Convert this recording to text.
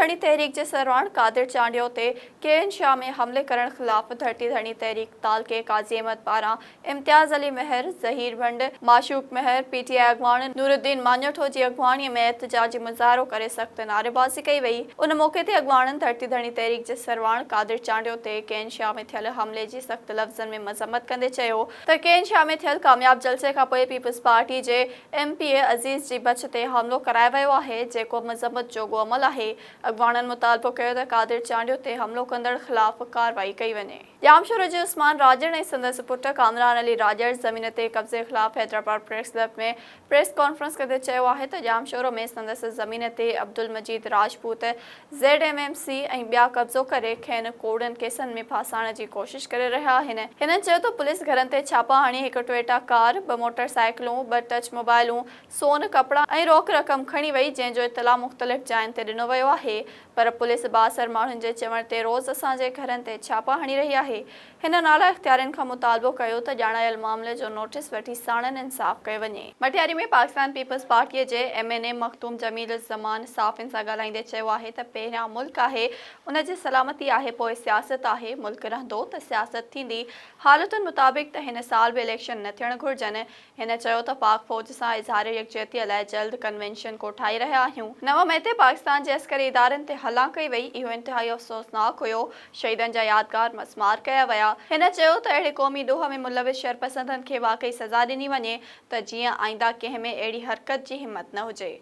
धरणी तहरीक के सरवण कादिर चांडियो ते केएन शाह में हमले करण खिलाफ धरती धरणी तहरीक ताल के काजी अहमद पारा इम्तियाज अली महर, जहीर भंड, माशूक महर, पीटीआई अगवान नूरुद्दीन मान्योठो जी अगवानी में एहतजाजी मुजाहरो करे सख्त नारेबाजी कई वई। उन मौके ते अगवानन धरती धरणी तहरीक के सरवण कादिर चांडियो ते केएन शाह में थियल हमले जी सख्त लफ्ज़न में मज़म्मत कंदे चयो त केएन शाह में थियल कामयाब जलसे का पोइ पीपल्स पार्टी के एमपीए अज़ीज़ जी बच ते हमलो करायो वियो आहे, जेको मज़म्मत जोगो अमल आहे। अगवानन मुतालबो कयो त कादिर चांडियो ते हमलो कंदड़ खिलाफ कार्रवाई कई वञे। जामशोर जे उस्मान राजड़ ऐं संदसि पुट कामरान अली राजड़ ज़मीन ते कब्ज़े खिलाफ हैदराबाद प्रेस क्लब में प्रेस कॉन्फ्रेंस कंदे चयो आहे त जामशोर में संदसि ज़मीन ते अब्दुल मजीद राजपूत ZMMC ऐं ॿिया कब्ज़ो करे खेनि कोड़नि केसनि में फासाइण जी कोशिश करे रहिया आहिनि। हिननि चयो त पुलिस घरनि ते छापा हणी हिकु टोयोटा कार, 2 मोटरसाइकिलूं, 2 टच मोबाइलूं, सोन, कपड़ा ऐं रोक रक़म खणी वई, जंहिंजो इतला मुख़्तलिफ़ जायुनि ते ॾिनो वियो आहे। पर पुलिस बासर माण्हुनि जे चवण ते रोज़ असांजे घरनि ते छापा हणी रही आहे। हिन नाला इख़्तियारनि खां मुतालबो कयो त ॼाणायल मामले जो नोटिस वठी साणनि इंसाफ़ कयो वञे। मटियारी में पाकिस्तान पीपल्स पार्टीअ जे MNA मखदूम जमील ज़मान साफ़िन सां ॻाल्हाईंदे चयो आहे त पहिरियां मुल्क आहे, उन जी सलामती आहे, पोइ सियासत आहे। मुल्क रहंदो त सियासत थींदी। हालतुनि मुताबिक़ त हिन साल बि इलेक्शन न थियण घुरिजनि। हिन चयो त पाक फ़ौज सां इज़हार यकजहतीअ लाइ जल्द कन्वेंशन कोठाए रहिया आहियूं। 9 मई ते पाकिस्तान जे अस्करी इदारनि ते हला कई वई। इहो इंतिहाई अफ़सोसनाक हुयो। शहीदनि जा यादगार मस्मार कया विया। हिन चयो त अहिड़े क़ौमी ॾोह में मुलविस शरपसंदनि खे वाक़ई सज़ा ॾिनी वञे त जीअं आईंदा कंहिं में अहिड़ी हरकत जी हिमत न हुजे।